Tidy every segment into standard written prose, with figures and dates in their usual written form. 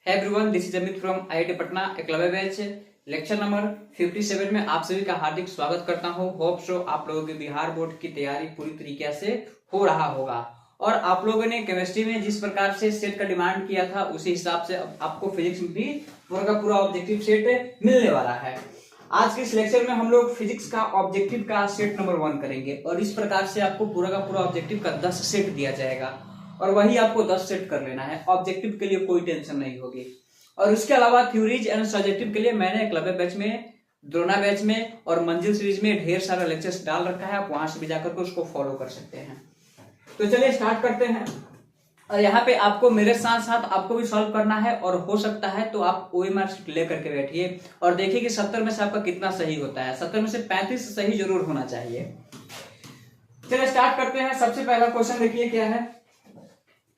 है everyone, this is Amit from IIT Patna Eklavya batch. Lecture number 57 में आप सभी का हार्दिक स्वागत करता हूं। होप सो आप लोगों के बिहार बोर्ड की तैयारी पूरी तरीके से हो रहा होगा और आप लोगों ने केमिस्ट्री में जिस प्रकार से सेट का डिमांड किया था उसी हिसाब से आपको फिजिक्स में भी पूरा का पूरा ऑब्जेक्टिव सेट मिलने वाला है। आज के इस लेक्चर में हम लोग फिजिक्स का ऑब्जेक्टिव का सेट नंबर 1 करेंगे और इस प्रकार से आपको पूरा का पूरा ऑब्जेक्टिव का 10 सेट दिया जाएगा और वही आपको 10 सेट कर लेना है। ऑब्जेक्टिव के लिए कोई टेंशन नहीं होगी। और उसके अलावा थ्योरीज एंड सब्जेक्टिव के लिए मैंने एकलव्य बैच में, द्रोणा बैच में और मंजिल सीरीज में ढेर सारा लेक्चर्स डाल रखा है। आप वहां से भी जाकर के उसको फॉलो कर सकते हैं। तो चलिए स्टार्ट करते हैं। और यहाँ पे आपको मेरे साथ साथ आपको भी सॉल्व करना है और हो सकता है तो आप ओएमआर शीट लेकर के बैठिए और देखिए कि 70 में से आपका कितना सही होता है। 70 में से 35 सही जरूर होना चाहिए। चलिए स्टार्ट करते हैं। सबसे पहला क्वेश्चन देखिए क्या है।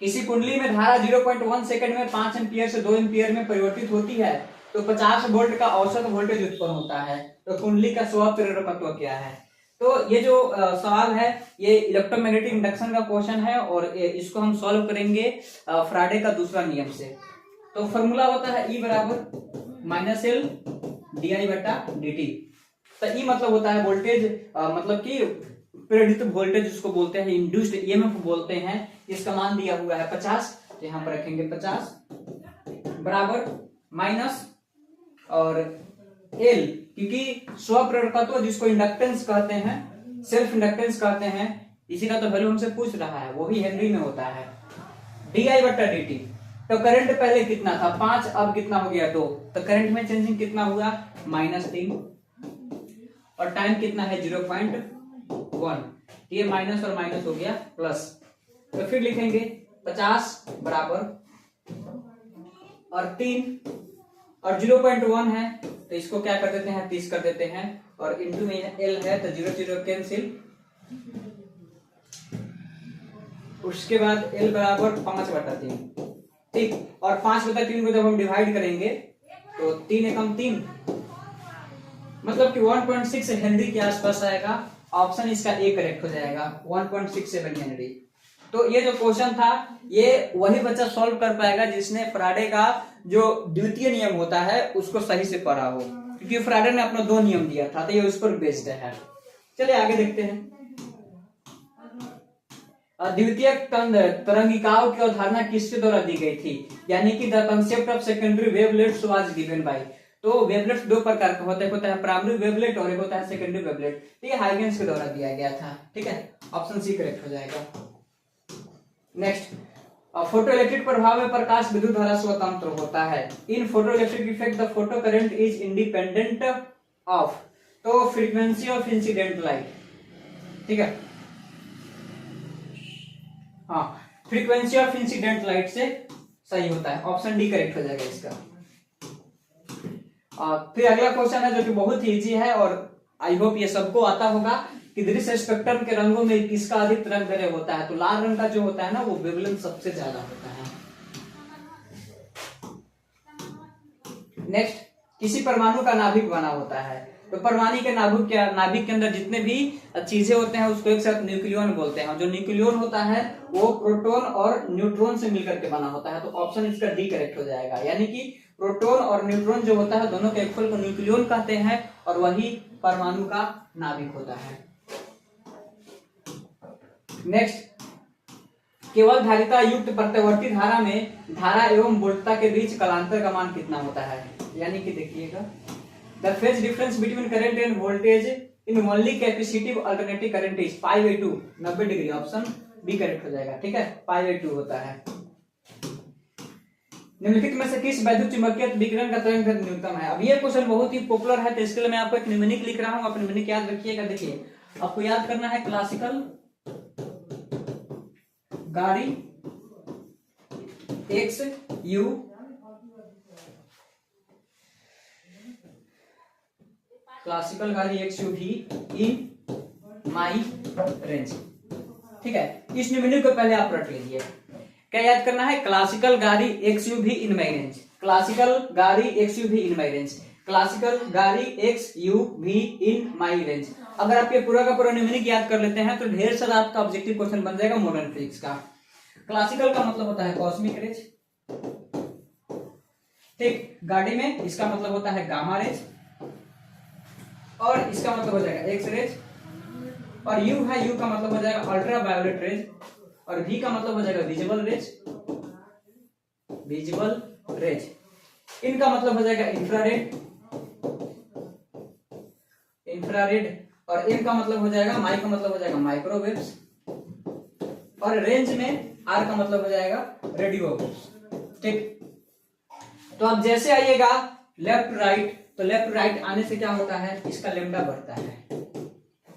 किसी कुंडली में धारा 0.1 सेकंड में 5 एम्पियर से 2 एम्पियर में परिवर्तित होती है तो 50 वोल्ट का औसत वोल्टेज उत्पन्न होता है। तो कुंडली का स्वप्रेरकत्व क्या है? तो ये जो सवाल है ये इलेक्ट्रोमैग्नेटिक इंडक्शन का क्वेश्चन है और इसको हम सॉल्व करेंगे फ्राडे का दूसरा नियम से। तो फॉर्मूला होता है E बराबर -L di/dt। तो E मतलब होता है वोल्टेज, मतलब कि प्रेरित वोल्टेज जिसको बोलते हैं, इंड्यूस्ड ईएमएफ बोलते हैं। इसका मान दिया हुआ है 50, तो यहां पर रखेंगे 50 बराबर माइनस और एल, क्योंकि स्वप्रेरकत्व जिसको इंडक्टेंस कहते हैं, सेल्फ इंडक्टेंस कहते हैं, इसी का तो वैल्यू हमसे पूछ रहा है, वो भी हेनरी में होता है। di/dt। तो करंट पहले कितना था 5, अब कितना हो गया 2, तो करंट में चेंजिंग कितना हुआ -3 और टाइम कितना है 0.1। ये माइनस और माइनस हो गया प्लस। तो फिर लिखेंगे 50 बराबर और 3 और 0.1 है तो इसको क्या कर देते हैं 30 कर देते हैं और इंटू में एल है तो 0 0 कैंसिल। उसके बाद एल बराबर 5/3, ठीक। और 5/3 को जब हम डिवाइड करेंगे तो 3 एकम 3, मतलब कि 1.6 हेनरी के आसपास आएगा। ऑप्शन इसका ए करेक्ट हो जाएगा, 1.67 हेनरी। तो ये जो क्वेश्चन था ये वही बच्चा सॉल्व कर पाएगा जिसने फ्राडे का जो द्वितीय नियम होता है उसको सही से पढ़ा हो, क्योंकि फ्राडे ने अपना 2 नियम दिया था तो ये उस पर बेस्ड है। चलिए आगे देखते हैं। द्वितीय तरंगिकाओं की अवधारणा किसके द्वारा दी गई थी? यानी कि the concept of secondary wavelets was given by. तो वेवलेट्स 2 प्रकार का होता है, एक होता है प्राइमरी वेवलेट और एक होता है सेकेंडरी वेवलेट। तो ये हाइगेंस के द्वारा दिया गया था, ठीक है। ऑप्शन सी करेक्ट हो जाएगा। नेक्स्ट, फोटोइलेक्ट्रिक प्रभाव में प्रकाश विद्युत धारा स्वतंत्र होता है। In photoelectric effect the photo current is independent of, तो फ्रीक्वेंसी ऑफ इंसिडेंट लाइट, ठीक है। हाँ, फ्रीक्वेंसी ऑफ इंसिडेंट लाइट से सही होता है। ऑप्शन डी करेक्ट हो जाएगा इसका। फिर अगला क्वेश्चन है जो कि बहुत ही इजी है और आई होप ये सबको आता होगा कि दृश्य स्पेक्ट्रम के रंगों में किसका अधिक तरंगदैर्घ्य होता है? तो लाल रंग का जो होता है ना वो वेवलेंथ सबसे ज्यादा होता है। नेक्स्ट, किसी परमाणु का नाभिक बना होता है। तो परमाणु के नाभिक के अंदर जितने भी चीजें होते हैं उसको एक साथ न्यूक्लियन बोलते हैं। जो न्यूक्लियन होता है वो प्रोटॉन और न्यूट्रॉन से मिलकर के बना होता है। तो ऑप्शन इसका डी करेक्ट हो जाएगा। यानी कि प्रोटॉन और न्यूट्रॉन जो होता है दोनों के एक्फल को न्यूक्लियन कहते हैं और वही परमाणु का नाभिक होता है। नेक्स्ट, केवल धारिता युक्त प्रत्यावर्ती धारा में धारा एवं वोल्टता के बीच कालांतर का मान कितना होता है? यानी कि देखिएगा, the phase difference between current and voltage in only capacitive alternative current is π/2, 90 degree. Option B correct हो जाएगा, ठीक है। π/2 होता है। निम्नलिखित में से किस वैद्युत चुंबकीय विकिरण का तरंगदैर्घ्य न्यूनतम है? अब ये क्वेश्चन बहुत ही पॉपुलर है तो इसके लिए मैं आपको एक निम्नलिख लिख रहा हूं, आप निम्नलिख याद रखिएगा। देखिए, आपको याद करना है क्लासिकल गाड़ी XU क्लासिकल गाड़ी XUV इन माई रेंज, ठीक है। इस निम्नलिखित को पहले आप रट लीजिए। क्या याद करना है? क्लासिकल गाड़ी XUV इन माई रेंज, क्लासिकल गाड़ी XUV इन माई रेंज, क्लासिकल गाड़ी XUV इन माई रेंज। अगर आप ये पूरा का पूरा न्यूमेरिक याद कर लेते हैं तो ढेर सारा आपका ऑब्जेक्टिव क्वेश्चन बन जाएगा मॉडर्न फिजिक्स का। क्लासिकल का मतलब होता है कॉस्मिक रेज, ठीक, गाड़ी में इसका मतलब होता है गामा रेज, और इसका मतलब हो जाएगा एक्स रेज, और यू है, यू का मतलब हो जाएगा अल्ट्रा वायोलेट रेज, और वी का मतलब हो जाएगा विजिबल रेज, विजिबल रेज। इनका मतलब हो जाएगा इंफ्रारेड, इंफ्रारेड, और एम का मतलब हो जाएगा, माई का मतलब हो जाएगा माइक्रोवेव्स, और रेंज में आर का मतलब हो जाएगा रेडियो वेव्स। ठीक, तो अब जैसे आइएगा लेफ्ट राइट, तो लेफ्ट राइट आने से क्या होता है, इसका लेमडा बढ़ता है।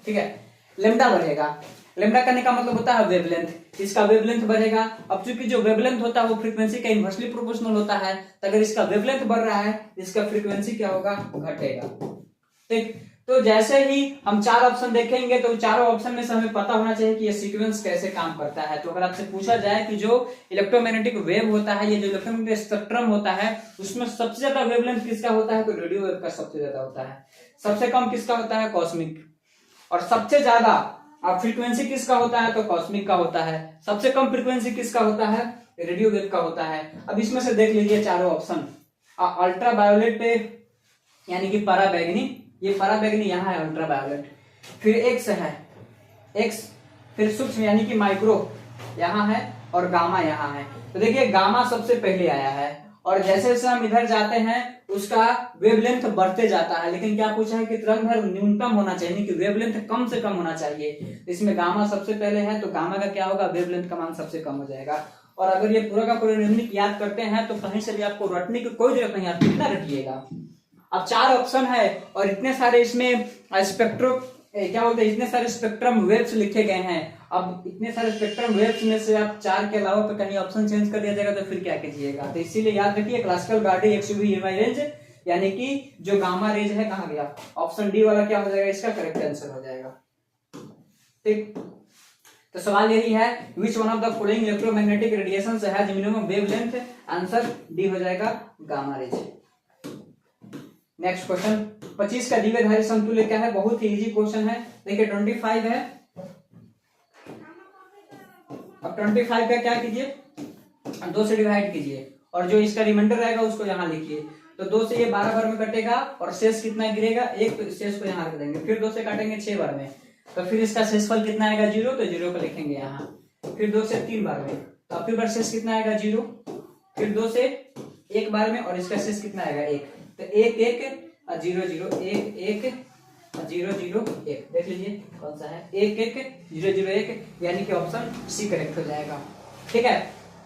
ठीक है, लेमडा बढ़ेगा, लेमडा करने का मतलब होता है वेवलेंथ, इसका वेवलेंथ बढ़ेगा। अब चूंकि जो वेवलेंथ होता है वो फ्रीक्वेंसी का इनवर्सली प्रोपोर्शनल होता है, तो अगर इसका वेवलेंथ बढ़ रहा है, इसका फ्रीक्वेंसी क्या होगा, घटेगा। ठीक, तो जैसे ही हम चार ऑप्शन देखेंगे तो चारों ऑप्शन में से हमें पता होना चाहिए कि ये सीक्वेंस कैसे काम करता है। तो अगर आपसे पूछा जाए कि जो इलेक्ट्रोमैग्नेटिक वेव होता है, ये जो इलेक्ट्रोमैग्नेटिक स्पेक्ट्रम होता है, उसमें सबसे ज्यादा वेवलेंथ किसका होता है, तो रेडियो वेव का सबसे ज्यादा होता है। सबसे कम किसका होता है, कॉस्मिक, और सबसे ज्यादा अब फ्रीक्वेंसी किसका होता है, तो कॉस्मिक का होता है। सबसे कम फ्रीक्वेंसी किसका होता है, रेडियो वेव का होता है। अब इसमें से देख लीजिए चारों ऑप्शन, अल्ट्रा वायोलेट यानी कि पराबैंगनी, ये पराबैंगनी यहाँ है अल्ट्रा वायोलेट, फिर एक्स है, एक्स, फिर सूक्ष्म यानी कि माइक्रो यहाँ है, और गामा यहाँ है। तो देखिए गामा सबसे पहले आया है, और जैसे जैसे हम इधर जाते हैं उसका वेवलेंथ बढ़ते जाता है, लेकिन क्या पूछा है कि तरंग दैर्घ्य न्यूनतम होना चाहिए, कि वेवलेंथ कम से कम होना चाहिए। इसमें गामा सबसे पहले है, तो गामा का क्या होगा, वेवलेंथ का मान सबसे कम हो जाएगा। और अगर ये पूरा का पूरा नियमित याद करते हैं तो कहीं से भी आपको रटने की कोई जरूरत नहीं, आप कितना रटिएगा। अब चार ऑप्शन है और इतने सारे इसमें स्पेक्ट्रो क्या बोलते हैं, इतने सारे स्पेक्ट्रम वेव्स लिखे गए हैं। अब इतने सारे स्पेक्ट्रम वेव्स में से आप चार के अलावा पे कहीं ऑप्शन चेंज कर दिया जाएगा तो फिर क्या कीजिएगा। तो इसीलिए याद रखिए classical Gardi XUV EMI range, यानी कि जो गामा रेंज है, कहाँ गया, ऑप्शन डी वाला क्या हो जाएगा, इसका करेक्ट आंसर हो जाएगा। ठीक, तो सवाल यही है, which one of the following electromagnetic radiations has minimum wavelength, answer D हो जाएगा गामा रेज। नेक्स्ट क्वेश्चन 25 का द्विधारी समतुल्य क्या है, बहुत ही इजी क्वेश्चन है। देखिए 25 है, अब 25 का क्या कीजिए, 2 से डिवाइड कीजिए, और जो इसका रिमाइंडर रहेगा उसको यहाँ लिखिए। तो 2 से ये 12 बार में कटेगा, और शेष कितना गिरेगा, एक, तो शेष को यहाँ रख देंगे, फिर 2 से काटेंगे 6 बार में, तो फिर इसका शेषफल कितना आएगा, 0, तो 0 को लिखेंगे यहाँ। फिर 2 से 3 बार में, तो अब फिर बार शेष कितना आएगा, 0, फिर 2 से 1 बार में, और इसका शेष कितना आएगा, 1, तो 1 1 0 0 1 1 0 0 1, देख लीजिए कौन सा है, 1 1 0 0 1, यानी कि ऑप्शन सी करेक्ट हो जाएगा। ठीक है,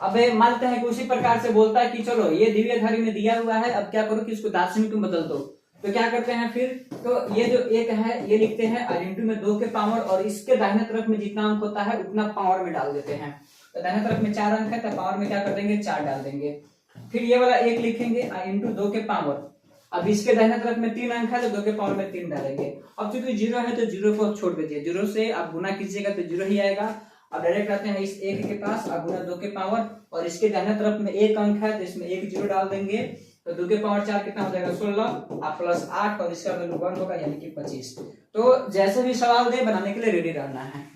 अब मानते हैं कि उसी प्रकार से बोलता है कि चलो ये द्विधारी में दिया हुआ है, अब क्या करो कि इसको दार्शनिक में बदल दो। तो क्या करते हैं फिर, तो ये जो 1 है ये लिखते हैं और इंटू में 2 के पावर, और इसके दाहिने तरफ में जितना अंक होता है उतना पावर में डाल देते हैं। तो दाहिने तरफ में 4 अंक है तो पावर में क्या कर देंगे, 4 डाल देंगे। फिर ये वाला 1 लिखेंगे इंटू 2 के पावर, अब इसके दाहिने तरफ में 3 अंक है तो 2 के पावर में 3 डालेंगे। अब चूंकि 0 है तो 0 को छोड़ दीजिए, 0 से आप गुना कीजिएगा तो 0 ही आएगा। अब डायरेक्ट आते हैं इस 1 के पास, अब गुना 2 के पावर, और इसके दाहिने तरफ में 1 अंक है तो इसमें 1 0 डाल देंगे, तो 2 के पावर 4 कितना हो जाएगा, 16, आप प्लस 8, और इसका वैल्यू 1 होगा यानी कि 25। तो जैसे भी सवाल दे बनाने के लिए रेडी रहना है।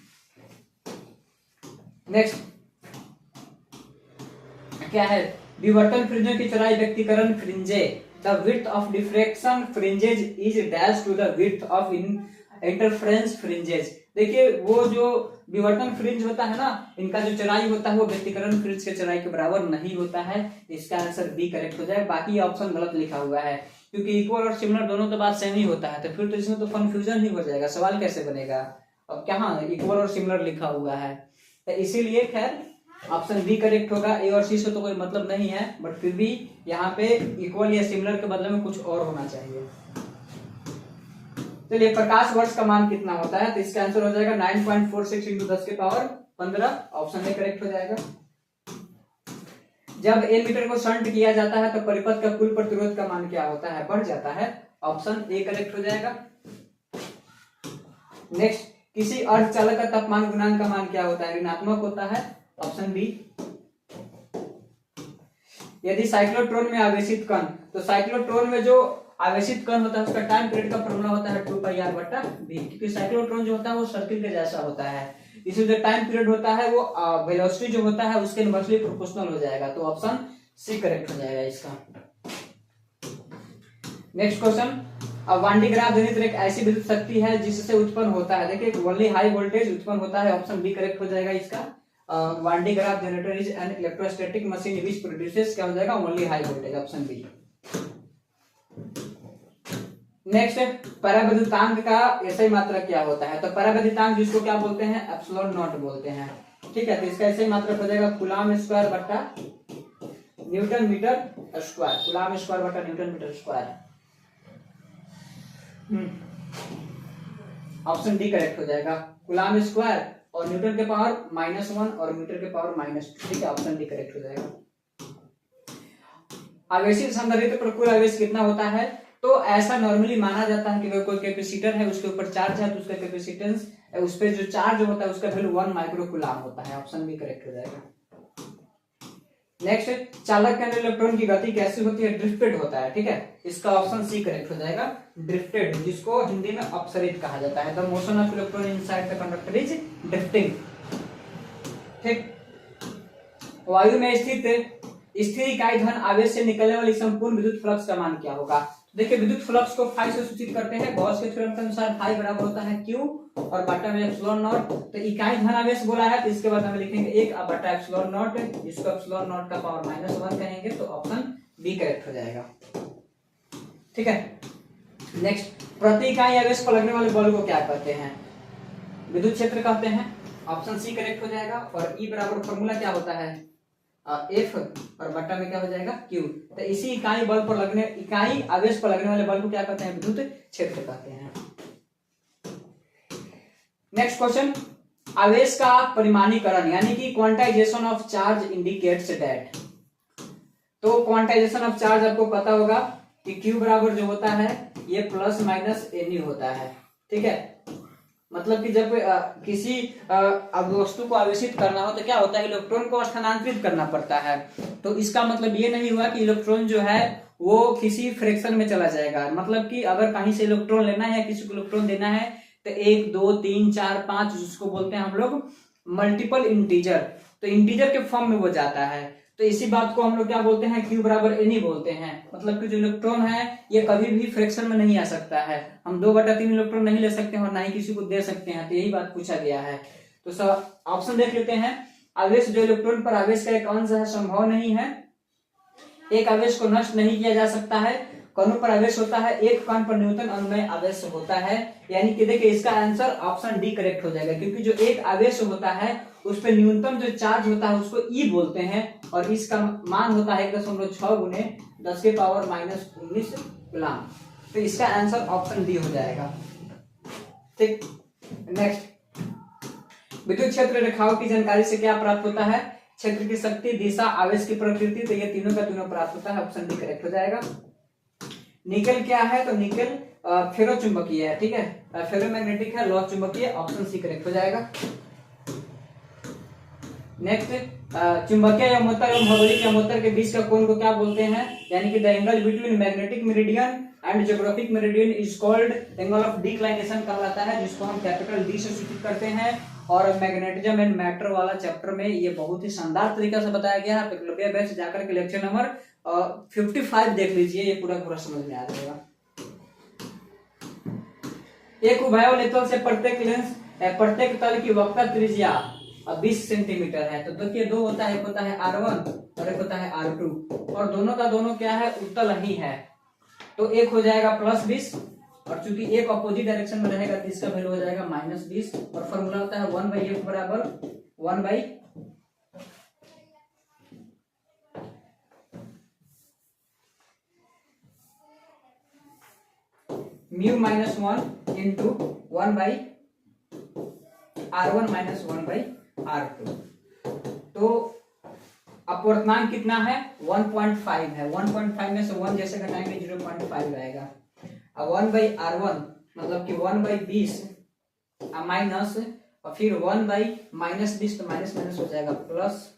नेक्स्ट क्या है, विवर्तन फ्रिंजों की चौड़ाई व्यक्तिकरण फ्रिंजे, the width of diffraction fringes is dash to the width of interference fringes। देखिए वो जो विवर्तन फ्रिंज होता है ना, इनका जो चौड़ाई होता है वो व्यक्तिकरण फ्रिंज के चौड़ाई के बराबर नहीं होता है। इसका आंसर बी करेक्ट हो जाए। बाकी ऑप्शन गलत लिखा हुआ है, क्योंकि इक्वल और सिमिलर दोनों तो बात सेम ही होता है, तो फिर तो इसमें तो कंफ्यूजन ही हो जाएगा, सवाल कैसे बनेगा। अब क्या इक्वल और सिमिलर लिखा हुआ है, तो इसीलिए खैर ऑप्शन बी करेक्ट होगा। ए और सी से तो कोई मतलब नहीं है, बट फिर भी यहाँ पे इक्वल या सिमिलर के बदले में कुछ और होना चाहिए। चलिए प्रकाश वर्ष का मान कितना होता है, तो इसका आंसर हो जाएगा 9.46 इंटू 10 के पावर 15, ऑप्शन ए करेक्ट हो जाएगा। जब ए मीटर को शंट किया जाता है तो परिपथ का कुल प्रतिरोध का मान क्या होता है, बढ़ जाता है, ऑप्शन ए करेक्ट हो जाएगा। नेक्स्ट, किसी अर्धचालक का तापमान गुणांक का मान क्या होता है, ऋणात्मक होता है, ऑप्शन बी। यदि साइक्लोट्रॉन में आवेशित कण, तो साइक्लोट्रॉन में जो आवेशित कण होता है उसका टाइम पीरियड का फॉर्मूला होता है 2πr/v, क्योंकि साइक्लोट्रॉन जो होता है वो सर्किल के जैसा होता है, इसलिए जो टाइम पीरियड होता है वो वेलोसिटी जो होता है उसके इनवर्सली प्रोपोर्शनल हो जाएगा, तो ऑप्शन सी करेक्ट हो जाएगा इसका। Next question, one de graph ध्वनि एक ऐसी विद्युत शक्ति है जिससे उत्पन्न होता है, देखिए ओनली हाई वोल्टेज उत्पन्न होता है, ऑप्शन बी करेक्ट हो जाएगा इसका। Van de Graaff generator is an electrostatic machine which produces, क्या हो जाएगा, only high voltage, option B. Next, परावैद्युतांक का SI मात्रक क्या होता है, तो परावैद्युतांक जिसको क्या बोलते हैं, एप्सिलॉन नॉट बोलते हैं, ठीक है। तो इसका SI मात्रक हो जाएगा कूलम स्क्वायर बटा newton metre square, coulomb square बटा newton metre square, option D correct हो जाएगा। कूलम स्क्वायर और न्यूटन के पावर -1 और मीटर के पावर -2, ठीक है, ऑप्शन डी करेक्ट हो जाएगा। आवेशित संधारित्र पर कुल आवेश कितना होता है, तो ऐसा नॉर्मली माना जाता है कि कोई कैपेसिटर है उसके ऊपर चार्ज है तो उसका कैपेसिटेंस, उस पर जो चार्ज होता है उसका वैल्यू 1 माइक्रो कूलम होता है, ऑप्शन बी करेक्ट हो जाएगा। नेक्स्ट, चालक के अंदर इलेक्ट्रॉन की गति कैसी होती है, ड्रिफ्टेड होता है, ठीक है, इसका ऑप्शन सी करेक्ट हो जाएगा, ड्रिफ्टेड, जिसको हिंदी में अपसरित कहा जाता है। The motion of electron inside the conductor is drifting, ठीक। वायु में स्थिर इकाई धन आवेश से निकलने वाली संपूर्ण विद्युत फ्लक्स का मान क्या होगा, देखिए विद्युत फ्लक्स को फाई से सूचित करते हैं, गॉस के थ्योरम के अनुसार फाई बराबर होता है क्यू और बटा में एप्सिलॉन नॉट। तो इकाई धन आवेश बोला है तो इसके बाद हम लिखेंगे 1 बटा एप्सिलॉन नॉट, इसको एप्सिलॉन नॉट का पावर -1 कहेंगे, तो ऑप्शन बी करेक्ट हो जाएगा, ठीक है। नेक्स्ट, प्रति इकाई आवेश पर लगने वाले बल को क्या कहते हैं, विद्युत क्षेत्र कहते हैं, ऑप्शन सी करेक्ट हो जाएगा। और ई बराबर फॉर्मूला क्या होता है, F और बट्टा में क्या हो जाएगा Q। तो इसी इकाई आवेश पर लगने वाले बल को क्या कहते हैं, विद्युत क्षेत्र कहते हैं। नेक्स्ट क्वेश्चन, आवेश का परिमाणीकरण यानी कि quantization of charge indicates that, तो क्वांटाइजेशन ऑफ चार्ज आपको पता होगा कि Q बराबर जो होता है ये प्लस माइनस NU होता है, ठीक है। मतलब कि जब किसी वस्तु को आवेशित करना हो तो क्या होता है, इलेक्ट्रॉन को स्थानांतरित करना पड़ता है, तो इसका मतलब ये नहीं हुआ कि इलेक्ट्रॉन जो है वो किसी फ्रैक्शन में चला जाएगा, मतलब कि अगर कहीं से इलेक्ट्रॉन लेना है या किसी को इलेक्ट्रॉन देना है तो 1 2 3 4 5 जिसको बोलते हैं हम लोग मल्टीपल इंटीजर, तो इंटीजर के फॉर्म में वो जाता है, तो इसी बात को हम लोग क्या बोलते हैं, Q बराबर NE बोलते हैं। मतलब कि जो इलेक्ट्रॉन है ये कभी भी फ्रैक्शन में नहीं आ सकता है, हम 2/3 इलेक्ट्रॉन नहीं ले सकते हैं और ना ही किसी को दे सकते हैं, तो यही बात पूछा गया है। तो सब ऑप्शन देख लेते हैं, आवेश जो इलेक्ट्रॉन पर आवेश का एक अंश है संभव नहीं है, एक आवेश को नष्ट नहीं किया जा सकता है, कणों पर आवेश होता है, एक कण पर न्यूटन अनुमेय आवेश होता है, यानी कि देखिए इसका आंसर ऑप्शन डी करेक्ट हो जाएगा, क्योंकि जो एक आवेश होता है उस पर न्यूनतम जो चार्ज होता है उसको ई बोलते हैं और इसका मान होता है 1.6 गुने 10 के पावर -19 कूलम, तो इसका आंसर ऑप्शन डी हो जाएगा, ठीक। नेक्स्ट, विद्युत क्षेत्र रेखाओं की जानकारी से क्या प्राप्त होता है, क्षेत्र की शक्ति, दिशा, आवेश की प्रकृति, तो ये तीनों का तीनों प्राप्त होता है, ऑप्शन डी करेक्ट हो जाएगा। निकल क्या है, तो निकल फेरो चुंबकीय है, ठीक है, फेरोमैग्नेटिक है, लौह चुंबकीय, ऑप्शन सी करेक्ट हो जाएगा। नेक्स्ट, चुंबकीय यमोत्तर एवं भौगोलिक यमोत्तर के बीच का कोण को क्या बोलते हैं, यानी कि the angle between magnetic meridian and geographic meridian is called angle of declination कहलाता है, जिसको हम कैपिटल डी से सूचित करते हैं। और मैग्नेटिज्म एंड मैटर वाला चैप्टर में ये बहुत ही शानदार तरीका से बताया गया है, एकलव्य बैच जाकर के लेक्चर नंबर 55 देख लीजिए, ये पूरा समझ में आ जाएगा। एक उभयबल तल से प्रत्येक तल की वक्रता त्रिज्या 20 सेंटीमीटर है, तो देखिए दो होता है, एक होता है R1 और एक होता है R2, और दोनों का दोनों क्या है, उत्तल ही है, तो एक हो जाएगा +20 और चूंकि एक अपोजिट डायरेक्शन में रहेगा तो इसका वैल्यू हो जाएगा -20 और फॉर्मूला होता है 1/f बराबर 1/μ -1 इंटू 1/R1 - 1/R2। तो अपवर्तनांक कितना है, 1.5 है, 1.5 में से 1 जैसे घटाएंगे 0.5 आएगा। अब 1/R1 मतलब कि 1/20 माइनस और फिर 1/-20 तो माइनस माइनस हो जाएगा प्लस,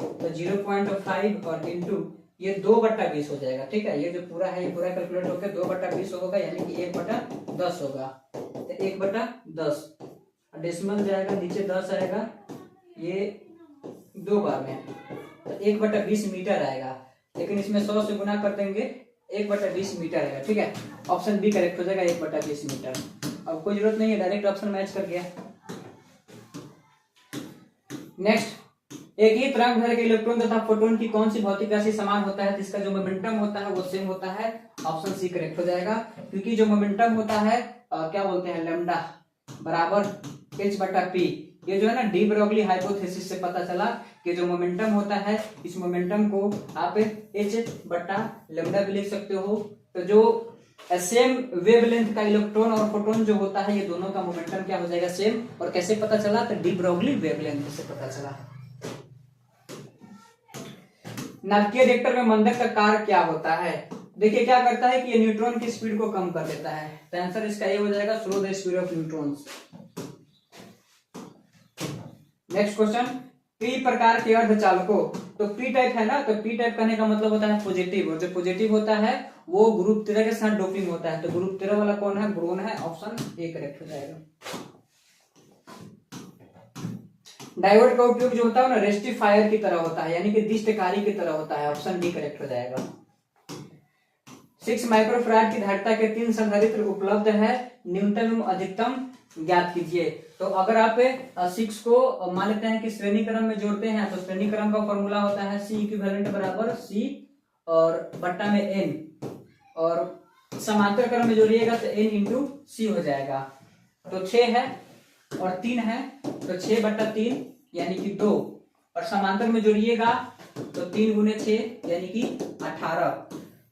तो 0.5 और इंटू ये 2/20 हो जाएगा, ठीक है। ये जो पूरा है ये पूरा कैलकुलेट होकर 2/20 होगा, यानी कि 1/10 होगा, तो 1/10 डेसिमल जाएगा, नीचे 10 आएगा, ये 2 बार में, तो 1/20 मीटर आएगा, लेकिन इसमें 100 से गुना कर देंगे 1/20 मीटर है, ठीक है। ऑप्शन बी करेक्ट हो जाएगा, 1/20 मीटर। अब कोई जरूरत नहीं है, डायरेक्ट ऑप्शन मैच कर गया। नेक्स्ट, एक ही तरंग दैर्घ्य के इलेक्ट्रॉन तथा प्रोटॉन की कौन सी भौतिक राशि समान होता है जिसका जो मोमेंटम होता है वो सेम होता है? ऑप्शन सी करेक्ट हो जाएगा, क्योंकि जो मोमेंटम होता है क्या बोलते हैं, लैम्डा बराबर h/p। ये जो है ना डी ब्रोगली हाइपोथेसिस से पता चला कि जो मोमेंटम होता है इस मोमेंटम को आप h/लैम्डा भी लिख सकते हो। तो जो सेम वेवलेंथ का इलेक्ट्रॉन और प्रोटॉन जो होता है ये दोनों का मोमेंटम क्या हो जाएगा, सेम। और कैसे पता चला? तो डी ब्रोगली वेवलेंथ से पता चला। नाभिकीय रिएक्टर में मंदक का कार्य क्या होता है? देखिए क्या करता है कि ये न्यूट्रॉन की स्पीड को कम कर देता है। तो आंसर इसका ये हो जाएगा, slow the speed of neutrons. Next question, P प्रकार के अर्धचालकों, तो पी टाइप है ना, तो पी टाइप करने का मतलब होता है पॉजिटिव, और जो पॉजिटिव होता है वो ग्रुप 13 के साथ डोपिंग होता है। तो ग्रुप 13 वाला कौन है? ब्रोन है। ऑप्शन ए करेक्ट हो जाएगा। डायोड का उपयोग जो होता है ना रेक्टिफायर की तरह होता है, यानी कि दिष्टकारी की तरह होता है। ऑप्शन डी करेक्ट हो जाएगा। 6 माइक्रोफैराड की धारिता के 3 संधारित्र उपलब्ध है, न्यूनतम एवं अधिकतम ज्ञात कीजिए। तो अगर आप 6 को मान लेते हैं कि श्रेणी क्रम में जोड़ते हैं तो श्रेणी क्रम का फॉर्मूला होता है C इक्विवेलेंट बराबर C और बट्टा में N, और समांतर क्रम में जोड़िएगा तो N इंटू C हो जाएगा। तो 6 है और 3 है तो 6/3 यानी कि 2, और समांतर में जोड़िएगा तो 3 × 6 यानी कि 18।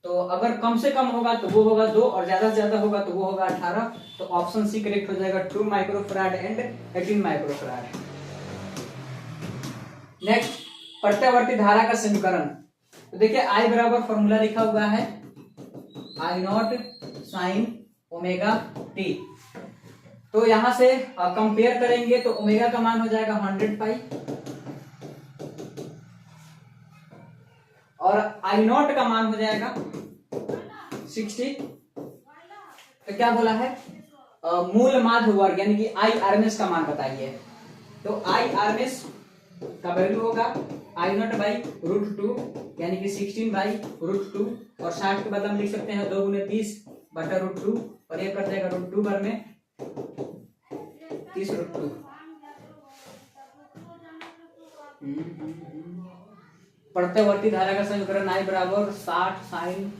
तो अगर कम से कम होगा तो वो होगा 2 और ज्यादा से ज्यादा होगा तो वो होगा 18। तो ऑप्शन सी करेक्ट हो जाएगा, 2 माइक्रोफैराड एंड 18 माइक्रोफैराड। नेक्स्ट, प्रत्यावर्ती धारा का समीकरण। तो देखिए आई बराबर फॉर्मूला लिखा हुआ है I0 sin ओमेगा टी। तो यहां से कंपेयर करेंगे तो ओमेगा का मान हो जाएगा 100 पाई और I0 का मान हो जाएगा 60। तो क्या बोला है? मूल माध्य वर्ग यानी कि IRMS का मान बताइए। तो IRMS का वैल्यू होगा I0 बाई √2 यानी कि 16/√2, और 60 के बदले हम लिख सकते हैं 2 × 30/√2, और ये कर जाएगा √2 बार में 30√2। प्रत्यावर्ती धारा का समीकरण I बराबर 60 sin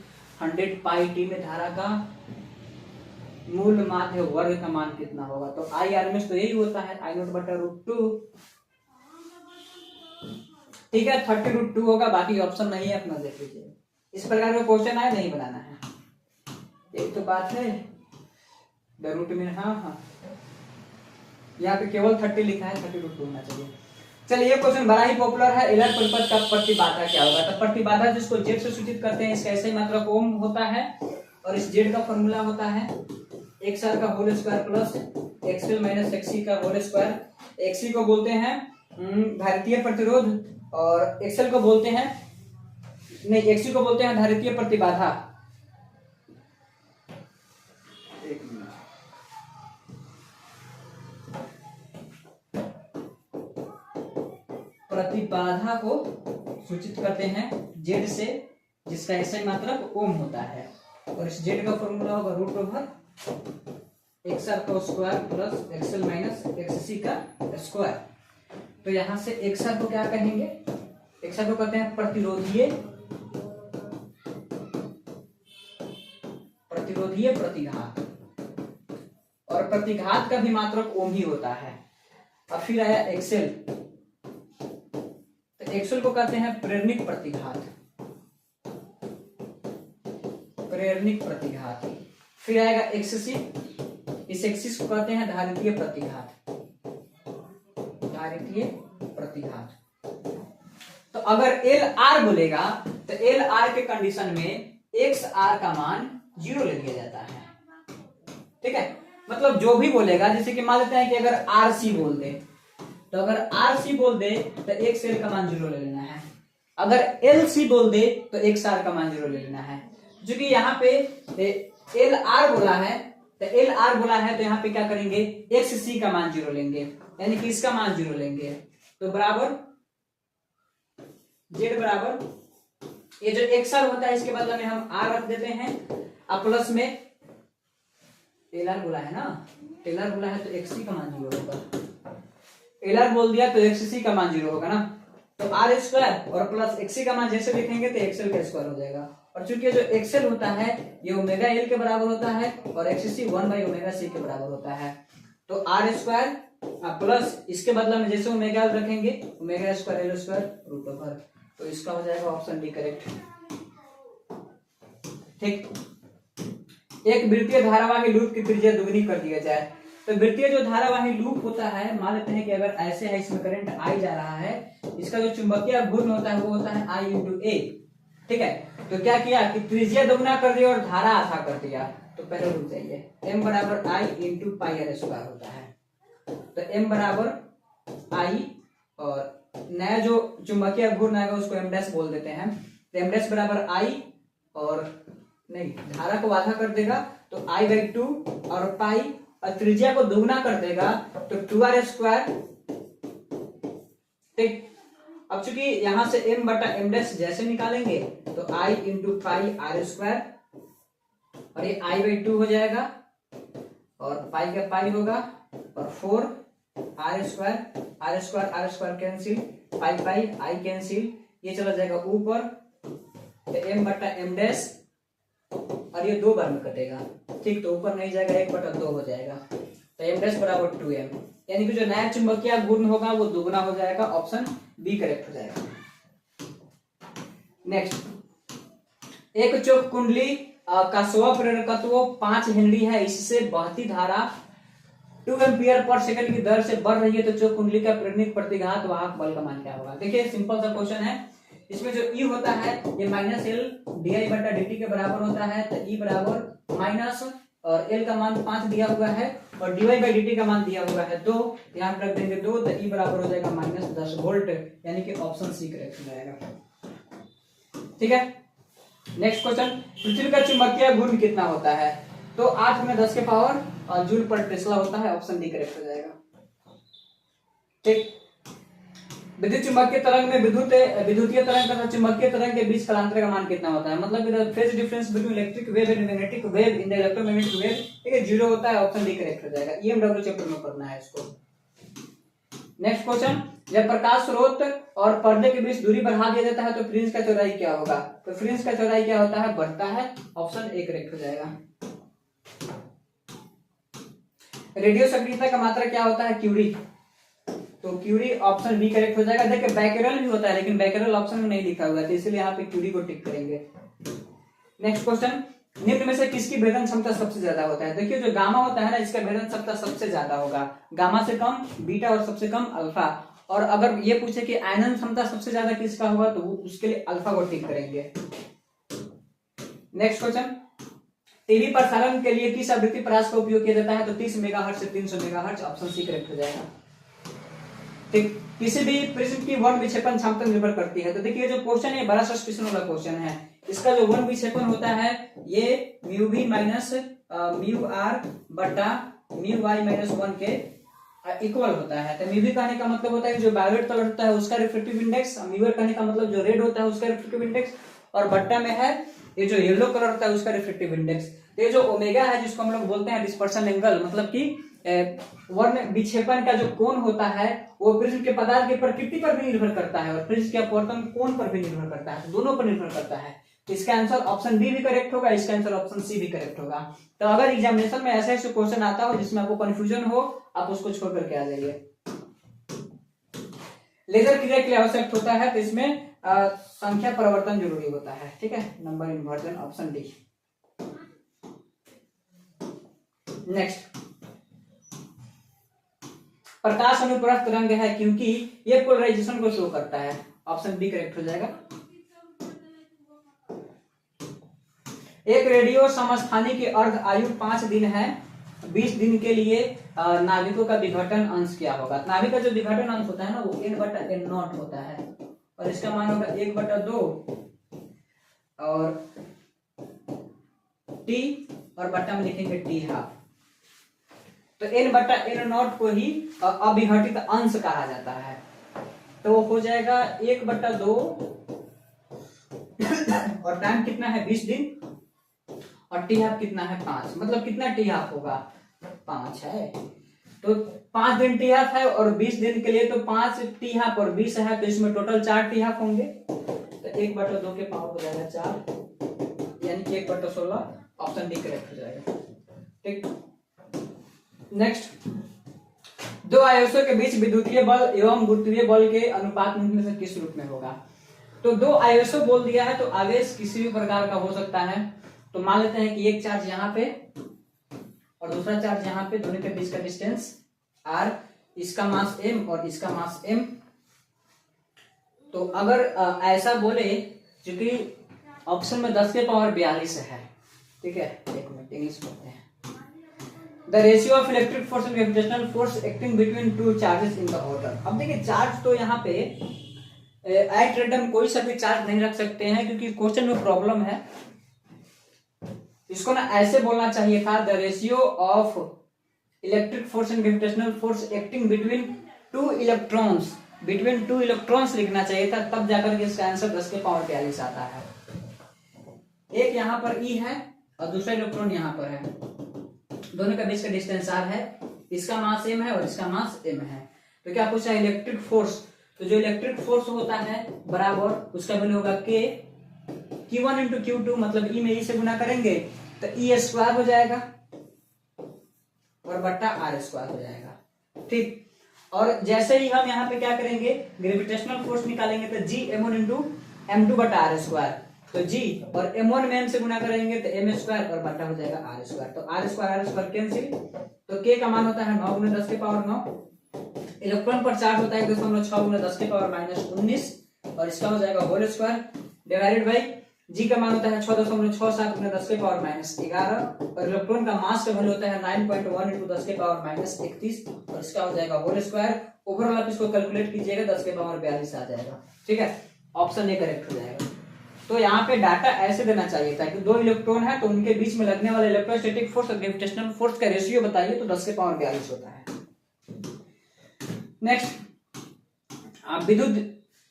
100 पाई टी में धारा का मूल माध्य वर्ग का मान कितना होगा? तो IRMS तो यही होता है I0/√2, ठीक है। 30√2 होगा, बाकी ऑप्शन नहीं है, अपना देख लीजिए। इस प्रकार का क्वेश्चन आए नहीं बनाना है, एक तो बात है रूट में। हाँ यहाँ पे केवल 30 लिखा है, 30√2 होना चाहिए। चलिए ये क्वेश्चन बड़ा ही पॉपुलर है, एलर परिपथ का प्रतिबाधा क्या होगा? तो प्रतिबाधा जिसको जेड से सूचित करते हैं इसका ऐसे ही मात्रक ओम होता है, और इस जेड का फॉर्मूला होता है XR का whole square plus XL minus XC का होल स्क्वायर। XC को बोलते हैं धारितीय प्रतिरोध, और XL को बोलते हैं नहीं, XC को बोलते हैं धारितीय प्रतिबाधा। प्रतिबाधा को सूचित करते हैं जेड से, जिसका ऐसा मात्रक ओम होता है, और इस जेड का फॉर्मूला होगा √XR का square plus XL minus XC का स्क्वायर। तो यहां से XR को क्या कहेंगे? XR को कहते हैं प्रतिरोधीय प्रतिघात, और प्रतिघात का भी मात्रक ओम ही होता है। अब फिर आया XL, तो XL को कहते हैं प्रेरणिक प्रतिघात। फिर आएगा XC, इस एक्सिस को कहते हैं धारितीय प्रतिघात। तो अगर LR बोलेगा तो LR के कंडीशन में XR का मान 0 ले लिया जाता है, ठीक है। मतलब जो भी बोलेगा, जैसे कि मान लेते हैं कि अगर RC बोल दे, तो अगर RC बोल दे तो XL का मान 0 ले लेना है। अगर LC बोल दे तो XR का मान 0 ले लेना है। जो कि यहाँ पे LR बोला है तो यहाँ पे क्या करेंगे? XC का मान 0 लेंगे, यानी कि इसका मान 0 लेंगे। तो बराबर Z बराबर ये जो एक्सएल होता है इसके बदले में हम आर रख देते हैं, अब प्लस में टेलर बोला है ना, टेलर बोला है तो एक्ससी का मान 0 होगा, टेलर बोल दिया तो एक्ससी का मान 0 होगा ना, तो आर स्क्वायर और प्लस एक्ससी का मान जैसे लिखेंगे तो एक्सएल का स्क्वायर हो जाएगा। और चूंकि जो एक्सएल होता है ये ओमेगा एल के बराबर होता है और एक्ससी 1/ओमेगा सी के बराबर होता है, तो आर स्क्वायर प्लस इसके बदले में जैसे ओमेगा एल रखेंगे omega square L square root over, तो इसका हो जाएगा ऑप्शन डी करेक्ट। ठीक, एक वृत्तीय धारावाही लूप की त्रिज्या दुगनी कर दिया जाए, तो वृत्तीय जो धारावाही लूप होता है, मान लेते हैं कि अगर ऐसे है, इसमें करंट आई जा रहा है, इसका जो चुंबकीय घूर्ण होता है वो होता है आई इंटू ए। ठीक है, तो क्या किया कि त्रिज्या दुगना कर दिया और धारा आधा कर दिया, तो पहले रुक जाइए, एम बराबर आई इंटू पाई आर स्क्वायर होता है, तो एम बराबर आई और नया जो चुंबकीय घूर्ण आएगा उसको एम डैश बोल देते हैं, तो एम डैश बराबर आई और नहीं धारा को आधा कर देगा तो आई बाई 2 और पाई और त्रिज्या को दुगना कर देगा तो 2r स्क्वायर। ठीक, अब चूंकि यहां से m बटा m डैश जैसे निकालेंगे तो i into pi R square और ये i बाई 2 हो जाएगा और पाई का पाई होगा और 4 R square cancel, pi pi I cancel, ये चला जाएगा ऊपर, तो m बटा m डैश और ये 2 बार में कटेगा। ठीक, तो ऊपर नहीं जाएगा, 1/2 हो जाएगा, तो m डैश बराबर 2m, यानी कि जो नया चुंबकीय घूर्ण होगा वो दुगना हो जाएगा, ऑप्शन बी करेक्ट हो जाएगा। नेक्स्ट, एक चौक कुंडली का स्व प्रेरकत्व 5 हेनरी है, इससे बहती धारा 2 एम्पियर पर सेकंड की दर से बढ़ रही है, तो चौक कुंडली का प्रेरणिक प्रतिघात वाहक बल का मान क्या होगा। देखिए सिंपल सा क्वेश्चन है, इसमें जो E होता है ये माइनस एल डी आई बटा डी टी के बराबर होता है, तो E बराबर माइनस और L का मान 5 दिया हुआ है और dy बाई dt का मान दिया हुआ है 2, यहाँ पर रख देंगे 2, तो E बराबर हो जाएगा -10 वोल्ट, यानी कि ऑप्शन सी करेक्ट हो जाएगा। ठीक है, नेक्स्ट क्वेश्चन, पृथ्वी का चुंबकीय घूर्ण कितना होता है, तो 8 में 10 के पावर और जूल पर टेस्ला होता है, ऑप्शन डी करेक्ट हो जाएगा। ठीक, विद्युत चुंबकीय तरंग में विद्युतीय तरंग तथा चुंबकीय तरंग के बीच कालांतर का मान कितना होता है, मतलब phase difference between electric wave and magnetic wave in the electromagnetic wave, ठीक है, 0 होता है, ऑप्शन डी करेक्ट हो जाएगा। ईएमडब्ल्यू चैप्टर में पढ़ना है इसको। नेक्स्ट क्वेश्चन, जब प्रकाश स्रोत और पर्दे के बीच दूरी बढ़ा दिया जाता है तो फ्रिंज का चौड़ाई क्या होगा, तो फ्रिंज का चौड़ाई क्या होता है, बढ़ता है, ऑप्शन ए करेक्ट हो जाएगा। रेडियो सक्रियता का मात्रा क्या होता है, क्यूरी, तो क्यूरी ऑप्शन बी करेक्ट हो जाएगा। देखिए बैकरल भी होता है लेकिन बैकरल ऑप्शन में नहीं लिखा हुआ है, तो इसलिए यहाँ पे क्यूरी को टिक करेंगे। नेक्स्ट क्वेश्चन, निम्न में से किसकी भेदन क्षमता सबसे ज्यादा होता है, देखिए जो गामा होता है ना इसका भेदन क्षमता सबसे ज्यादा होगा, गामा से कम बीटा और सबसे कम अल्फा, और अगर ये पूछे कि आयनन क्षमता सबसे ज्यादा किसका होगा तो उसके लिए अल्फा को टिक करेंगे। नेक्स्ट क्वेश्चन, टीवी प्रसारण के लिए किस आवृत्ति परास का उपयोग किया जाता है, तो 30 मेगाहर्ट्ज से 300 मेगाहर्ट्ज, ऑप्शन सी करेक्ट हो जाएगा। ठीक, किसी भी प्रिज्म की वर्ण विक्षेपण क्षमता निर्भर करती है, तो देखिए जो क्वेश्चन है बड़ा सस्पेंशन वाला क्वेश्चन है, इसका जो वर्ण विक्षेपण होता है ये म्यू भी माइनस म्यू आर बटा म्यू वाई माइनस 1 के इक्वल होता है। तो म्यू भी कहने का मतलब होता है जो वायलेट कलर होता है उसका रिफ्लेक्टिव इंडेक्स, म्यू आर कहने का मतलब जो रेड होता है उसका रिफ्लेक्टिव इंडेक्स, और बट्टा में है ये जो येलो कलर होता है उसका रिफ्लेक्टिव इंडेक्स। तो ये जो ओमेगा है जिसको हम लोग बोलते हैं डिस्पर्शन एंगल, मतलब कि वर्ण विक्षेपण का जो कोण होता है वो प्रिज्म के पदार्थ की प्रकृति पर भी निर्भर करता है और प्रिज्म के अपवर्तन कोण पर भी निर्भर करता है, दोनों पर निर्भर करता है। तो इसका आंसर ऑप्शन डी भी करेक्ट होगा, इसका आंसर ऑप्शन सी भी करेक्ट होगा। तो अगर एग्जामिनेशन में ऐसा ऐसा क्वेश्चन आता हो जिसमें आपको कंफ्यूजन हो आप उसको छोड़ करके आ जाइए। लेजर क्रिया के लिए आवश्यक होता है तो इसमें संख्या परिवर्तन जरूरी होता है, ठीक है, number inversion, option D. Next, प्रकाश अनुप्रस्थ तरंग है क्योंकि ये पोलराइजेशन को शो करता है, ऑप्शन बी करेक्ट हो जाएगा। एक रेडियो समस्थानी की अर्ध आयु 5 दिन है, 20 दिन के लिए नाभिकों का विघटन अंश क्या होगा। नाभिक का जो विघटन अंश होता है ना वो n/n0 होता है और इसका मान होगा 1/2 और t और बट्टा में लिखेंगे t हाफ। तो n/n0 को ही अविघटित अंश कहा जाता है, तो वो हो जाएगा 1/2 और टाइम कितना है 20 दिन, और टी हाफ कितना है 5, मतलब कितना टी हाफ होगा 5 है। तो 5 दिन टी हाफ है और 20 दिन के लिए तो 5 टी हाफ और 20 है, तो इसमें टोटल 4 टी हाफ होंगे। तो 1/2 के पावर हो जाएगा 4, यानी कि 1/16। ऑप्शन डी करेक्ट हो जाएगा। ठीक, नेक्स्ट, दो आवेशों के बीच विद्युतीय बल एवं गुरुत्वीय बल के अनुपात में से किस रूप में होगा। तो दो आवेशों बोल दिया है, तो आवेश किसी भी प्रकार का हो सकता है। तो मान लेते हैं कि एक चार्ज यहाँ पे और दूसरा चार्ज यहाँ पे, दोनों के बीच का डिस्टेंस r, इसका मास m और इसका मास m। तो अगर ऐसा बोले, क्योंकि ऑप्शन में 10 के पावर 42 है, ठीक है, एक मिनट इंग्लिश पढ़ते हैं। The ratio of electric force and gravitational force acting between two charges in the order। अब देखिए चार्ज तो यहाँ पे एट रैंडम कोई सा भी चार्ज नहीं रख सकते हैं, क्योंकि क्वेश्चन में प्रॉब्लम है। इसको ना ऐसे बोलना चाहिए था, the ratio of electric force and gravitational force acting between two electrons लिखना चाहिए था, तब जाकर के इसका आंसर 10 के पावर 42 आता है। एक यहाँ पर E है और दूसरा इलेक्ट्रॉन यहाँ पर है, दोनों का बीच का डिस्टेंस r है, इसका मास m है और इसका मास m है। तो क्या पूछा है, इलेक्ट्रिक फोर्स। तो जो इलेक्ट्रिक फोर्स होता है बराबर उसका वैल्यू होगा k q1 इंटू q2, मतलब E में E से गुना करेंगे तो E² हो जाएगा और बट्टा r² हो जाएगा। ठीक, और जैसे ही हम यहाँ पे क्या करेंगे, ग्रेविटेशनल फोर्स निकालेंगे तो G m1 इंटू m2 बट्टा r²। तो G और m1 में m से गुना करेंगे तो m² और बट्टा हो जाएगा r²। तो r² कैंसिल, तो k का मान होता है 9 × 10 के पावर 9। इलेक्ट्रॉन पर चार्ज होता है 1.6 × 10 के पावर -19 और इसका हो जाएगा whole square divided by G का मान होता है 6.67 × 10 के पावर -11 और इलेक्ट्रॉन का मास का वैल्यू होता है 9.1 × 10 के पावर -31 और इसका हो जाएगा होल स्क्वायर। ओवरऑल आप इसको कैलकुलेट कीजिएगा 10 के पावर 42 आ जाएगा। ठीक है, ऑप्शन ए करेक्ट हो जाएगा। तो यहाँ पे डाटा ऐसे देना चाहिए था कि दो इलेक्ट्रॉन है तो उनके बीच में लगने वाले इलेक्ट्रोस्टैटिक फोर्स और ग्रेविटेशनल फोर्स का रेशियो बताइए, तो 10 के पावर 42 होता है। नेक्स्ट,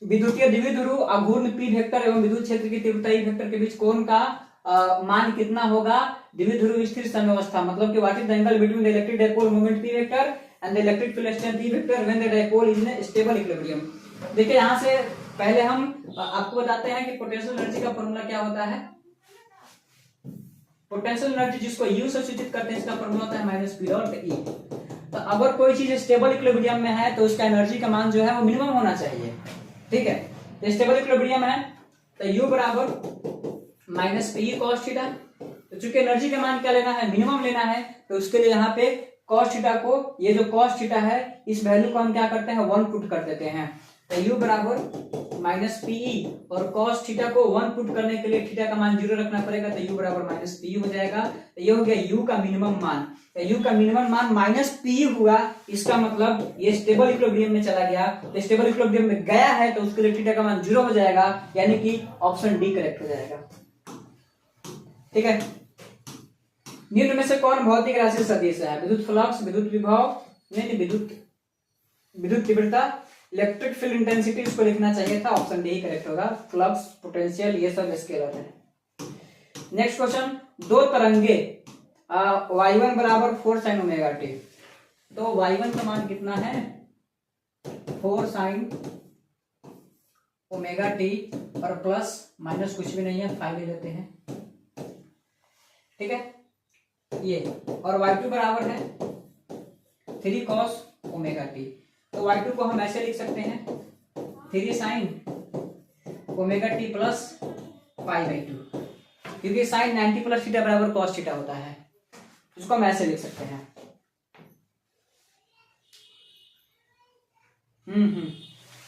विद्युतीय द्विध्रुव आघूर्ण पी वेक्टर एवं विद्युत क्षेत्र की तीव्रता ई वेक्टर के बीच कोण का मान कितना होगा द्विध्रुव स्थिर साम्यावस्था, मतलब कि what is the angle between the electric dipole moment P vector and the electric field strength E vector when the dipole is in stable equilibrium. देखिए यहाँ से पहले हम आपको बताते हैं कि पोटेंशियल एनर्जी का फॉर्मूला क्या होता है। पोटेंशियल एनर्जी जिसको U से सूचित करते हैं, इसका फॉर्मूला होता है -P⋅E। तो अगर कोई चीज स्टेबल इक्विलिब्रियम में है तो उसका एनर्जी का मान जो है वो मिनिमम होना चाहिए। ठीक है, तो स्टेबल इक्विलिब्रियम है तो U बराबर -P cos थीटा। तो चूंकि एनर्जी का मान क्या लेना है, मिनिमम लेना है, तो उसके लिए यहाँ पे cos थीटा को, ये जो cos थीटा है इस वैल्यू को हम क्या करते हैं 1 पुट कर देते हैं। तो U बराबर -Pe और cos थीटा को 1 पुट करने के लिए थीटा का मान 0 रखना पड़ेगा, तो U बराबर -Pe हो जाएगा। तो ये हो गया U का मिनिमम मान। तो U का मिनिमम मान -Pe हुआ, इसका मतलब ये स्टेबल इक्विलिब्रियम में चला गया। तो स्टेबल इक्विलिब्रियम में गया है तो उसके लिए थीटा का मान 0 हो जाएगा, यानी कि ऑप्शन डी करेक्ट हो जाएगा। ठीक है, निम्न में से कौन भौतिक राशि सदिश है, विद्युत फ्लक्स, विद्युत विभव, नहीं विद्युत तीव्रता, इलेक्ट्रिक फील्ड इंटेंसिटी, इसको लिखना चाहिए था, ऑप्शन डी करेक्ट होगा। फ्लक्स, पोटेंशियल, ये सब स्केलर है। नेक्स्ट क्वेश्चन, दो तरंगे y1 बराबर 4 sin ओमेगा t। तो y1 का मान कितना है 4 sin ओमेगा t और प्लस माइनस कुछ भी नहीं है 5 ले लेते हैं। ठीक है, ये और y2 बराबर है 3 cos ओमेगा t। तो y2 को हम ऐसे लिख सकते हैं 3 sin ओमेगा t प्लस 5/2, क्योंकि sin 90 प्लस थीटा बराबर cos थीटा होता है, इसको हम ऐसे लिख सकते हैं।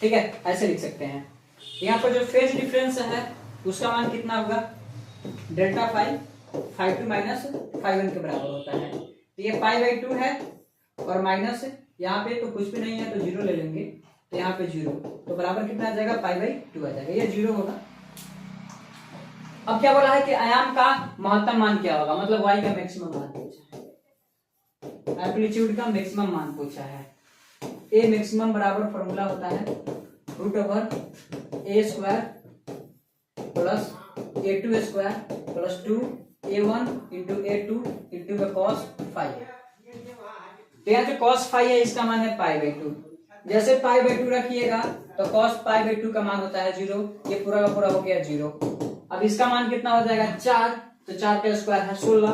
ठीक है, ऐसे लिख सकते हैं। यहाँ पर जो फेज डिफरेंस है उसका मान कितना होगा, डेल्टा फाई 5 माइनस 5 के बराबर होता है। तो ये 5/2 है और माइनस यहाँ पे तो कुछ भी नहीं है तो 0 ले लेंगे, तो यहाँ पे 0, तो बराबर कितना आ जाएगा 5/2 आ जाएगा, ये 0 होगा। अब क्या बोला है कि आयाम का महत्तम मान क्या होगा, मतलब y का मैक्सिमम मान पूछा है, एम्पलीट्यूड का मैक्सिमम मान पूछा है। a मैक्सिमम बराबर फॉर्मूला होता है √a² plus A2 square plus 2A1 into A2 into का cos फाइव। तो यहाँ जो cos फाइव है इसका मान है π/2। जैसे π/2 रखिएगा तो cos π/2 का मान होता है 0, ये पूरा का पूरा हो गया 0। अब इसका मान कितना हो जाएगा 4, तो 4 का स्क्वायर है 16,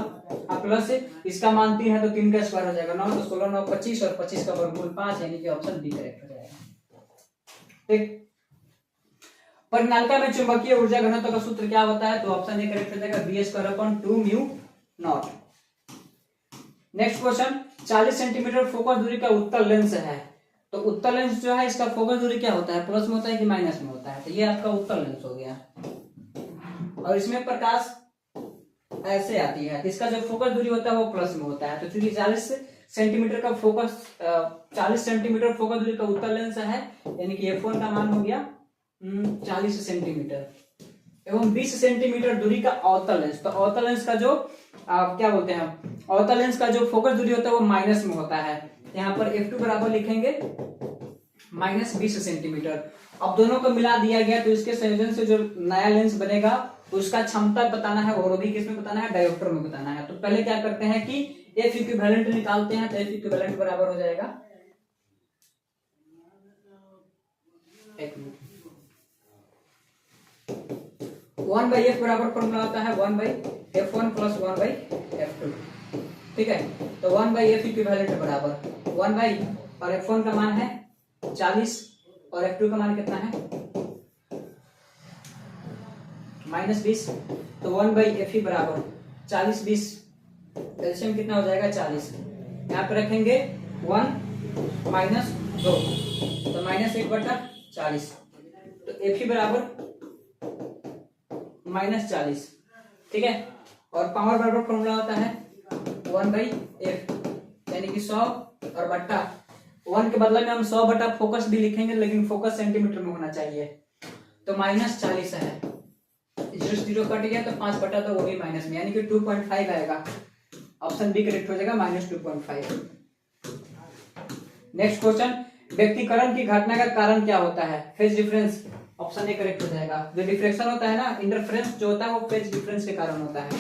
प्लस इसका मान 3 है तो 3 का स्क्वायर हो जाएगा 9, तो 16 9 25 और 25 का वर्गमूल 5, यानी कि ऑप्शन बी करेक्ट हो जाएगा। ठीक। परिनालिका में चुंबकीय ऊर्जा घनत्व का सूत्र क्या होता है, तो ऑप्शन ए करेक्ट हो जाएगा b² / 2 mu naught. Next question, 40 centimetre focus दूरी का उत्तल लेंस है, तो उत्तल लेंस जो है इसका फोकस दूरी क्या होता है, प्लस में होता है कि माइनस में होता है, तो ये आपका उत्तल लेंस हो गया। और इसमें प्रकाश ऐसे आती है, इसका जो फोकस दूरी होता है वो प्लस में होता है। तो चूंकि 40 सेंटीमीटर का फोकस 40 सेंटीमीटर फोकस दूरी का उत्तल लेंस है, यानी कि F1 का मान हो गया 40 सेंटीमीटर एवं 20 सेंटीमीटर दूरी का अवतल लेंस। तो अवतल लेंस का जो क्या बोलते हैं, अवतल लेंस का जो फोकस दूरी होता है वो माइनस में होता है। यहाँ पर F2 बराबर लिखेंगे -20 सेंटीमीटर। अब दोनों को मिला दिया गया तो इसके संयोजन से जो नया लेंस बनेगा उसका क्षमता बताना है, और भी किसमें बताना है, डायोप्टर में बताना है। तो पहले क्या करते हैं कि F इक्विवेलेंट निकालते हैं, तो F इक्विवेलेंट बराबर हो जाएगा 1/F बराबर फॉर्मूला होता है 1/F1 + 1/F2। ठीक है, तो 1/F इक्विवेलेंट बराबर 1 और F1 का मान है 40 और F2 का मान कितना है -20, तो 1/F बराबर 40 20, एलसीएम कितना हो जाएगा 40। यहाँ पे रखेंगे 1 - 2, तो -1/40, तो F बराबर -40। ठीक है, और पावर बराबर फॉर्मूला होता है 1/F, यानी कि 100 और बट्टा 1 के बदले में हम 100 बटा फोकस भी लिखेंगे, लेकिन फोकस सेंटीमीटर में होना चाहिए। तो -40 है, 0 कट गया तो 5 बटा तो वो भी माइनस में, यानी कि 2.5 आएगा। ऑप्शन बी करेक्ट हो जाएगा -2.5। नेक्स्ट क्वेश्चन, व्यक्तिकरण की घटना का कारण क्या होता है, phase difference. Option A correct हो जाएगा। जो डिफ्रेक्शन होता है ना, इंटरफेरेंस जो होता है वो फेज डिफरेंस के कारण होता है।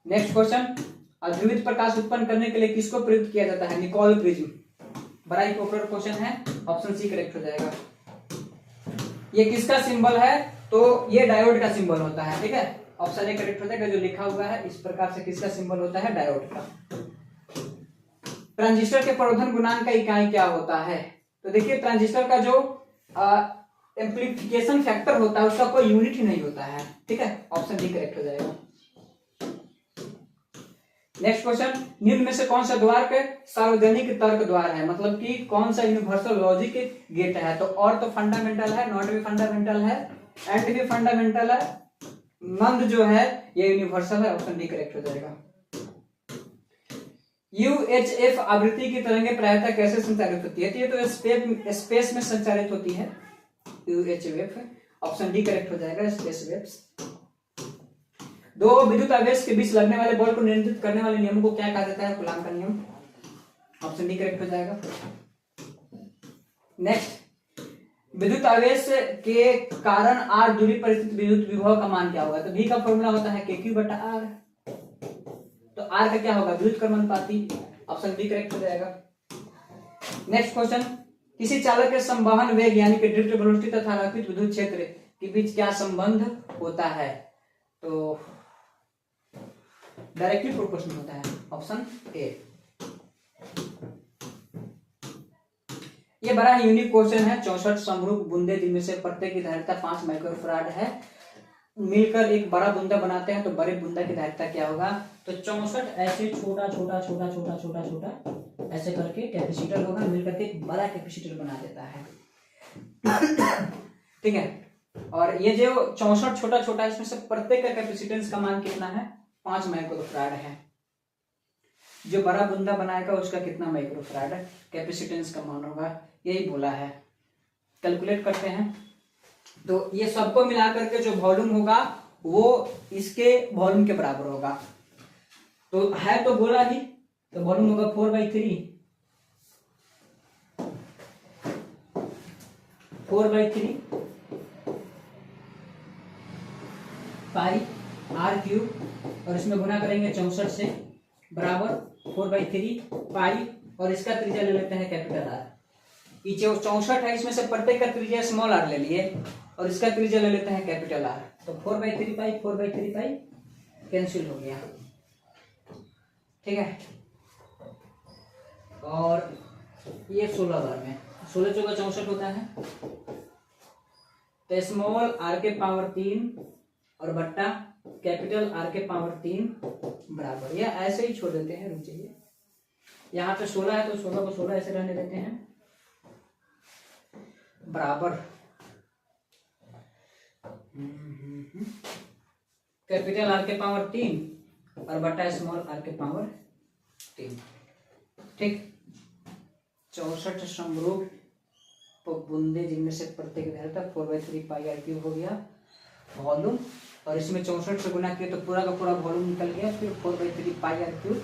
नेक्स्ट क्वेश्चन, अध्रुवित प्रकाश उत्पन्न करने के लिए किसको प्रयुक्त किया जाता है, निकोल प्रिज्म। बड़ा ही पॉपुलर क्वेश्चन है, ऑप्शन सी करेक्ट हो जाएगा। ये किसका सिंबल है, तो ये डायोड का सिंबल होता है। ठीक है, ऑप्शन ए करेक्ट हो जाएगा। जो लिखा हुआ है इस प्रकार से किसका सिंबल होता है, डायोड का। ट्रांजिस्टर के प्रवर्धन गुणांक का इकाई क्या होता है, तो देखिए ट्रांजिस्टर का जो एम्प्लीफिकेशन फैक्टर होता है उसका कोई यूनिट ही नहीं होता है। ठीक है, ऑप्शन डी करेक्ट हो जाएगा। नेक्स्ट क्वेश्चन, निम्न में से कौन सा द्वार के सार्वजनिक तर्क द्वार है, मतलब कि कौन सा यूनिवर्सल लॉजिक गेट है, तो और तो फंडामेंटल है, नॉट भी फंडामेंटल है, एंड भी फंडामेंटल है, नंद जो है ये यूनिवर्सल है। ऑप्शन डी करेक्ट हो जाएगा। UHF आवृत्ति की तरंगें प्रायतः कैसे संचारित होती है, तो ये तो स्पेस में संचारित होती है UHF। ऑप्शन डी करेक्ट हो जाएगा, स्पेस वेव्स। दो विद्युत आवेश के बीच लगने वाले बल को नियंत्रित करने वाले नियम को क्या कहा जाता है, कूलाम का नियम। ऑप्शन डी करेक्ट हो जाएगा। नेक्स्ट, विद्युत आवेश के कारण r दूरी पर स्थित विद्युत विभव का मान क्या होगा, तो v का फॉर्मूला होता है kq/r, तो r का क्या होगा, विद्युत कर्मानुपाती। ऑप्शन बी करेक्ट हो जाएगा। नेक्स्ट क्वेश्चन, किसी चालक के संवहन वेग यानी कि ड्रिफ्ट वेलोसिटी तथा आरोपित विद्युत क्षेत्र के बीच क्या संबंध होता है, तो डायरेक्टली प्रोपोर्शनल होता है। Option A. ये बड़ा यूनिक क्वेश्चन है। 64 समरूप बूंदे जिनमें से प्रत्येक की धारिता 5 माइक्रोफैराड है, मिलकर एक बड़ा बूंदा बनाते हैं, तो बड़े बूंदा की धारिता क्या होगा, तो 64 ऐसे छोटा छोटा छोटा छोटा छोटा छोटा ऐसे करके कैपेसिटर होगा, मिलकर के एक बड़ा कैपेसिटर बना देता है। ठीक है, और ये जो 64 छोटा छोटा इसमें से प्रत्येक का कैपेसिटेंस का मान कितना है, 5 माइक्रोफैराड है। जो बड़ा बूंदा बनाएगा उसका कितना माइक्रोफैराड कैपेसिटेंस का मान होगा, यही बोला है। कैलकुलेट करते हैं, तो ये सबको मिलाकर के जो वॉल्यूम होगा वो इसके वॉल्यूम के बराबर होगा। तो है तो बोला ही, तो वॉल्यूम होगा 4/3 4/3 पाई आर क्यूब और इसमें गुना करेंगे 64 से बराबर 4/3 पाई और इसका त्रिज्या ले लेते हैं कैपिटल आर। ये जो 64 है इसमें से प्रत्येक का त्रिज्या स्मॉल आर ले लिए और इसका त्रिज्या ले लेते हैं कैपिटल आर। तो 4/3 पाई कैंसिल हो गया, ठीक है। और ये 16 बार में 16 चौका 64 होता है, तो स्मॉल आर के पावर 3 और बट्टा कैपिटल आर के पावर 3 बराबर, या ऐसे ही छोड़ देते हैं, रुक जाइए। यहाँ पे 16 है तो 16 को 16 ऐसे रहने देते हैं बराबर कैपिटल आर के पावर 3 और बट्टा स्मॉल आर के पावर 3, ठीक। 64 समरूप बूंदे जिनमें से प्रत्येक धारिता 4/3 पाई आर क्यूब हो गया वॉल्यूम, और इसमें 64 से गुना किया तो पूरा का पूरा वॉल्यूम निकल गया। फिर 4/3 पाई आर क्यूब,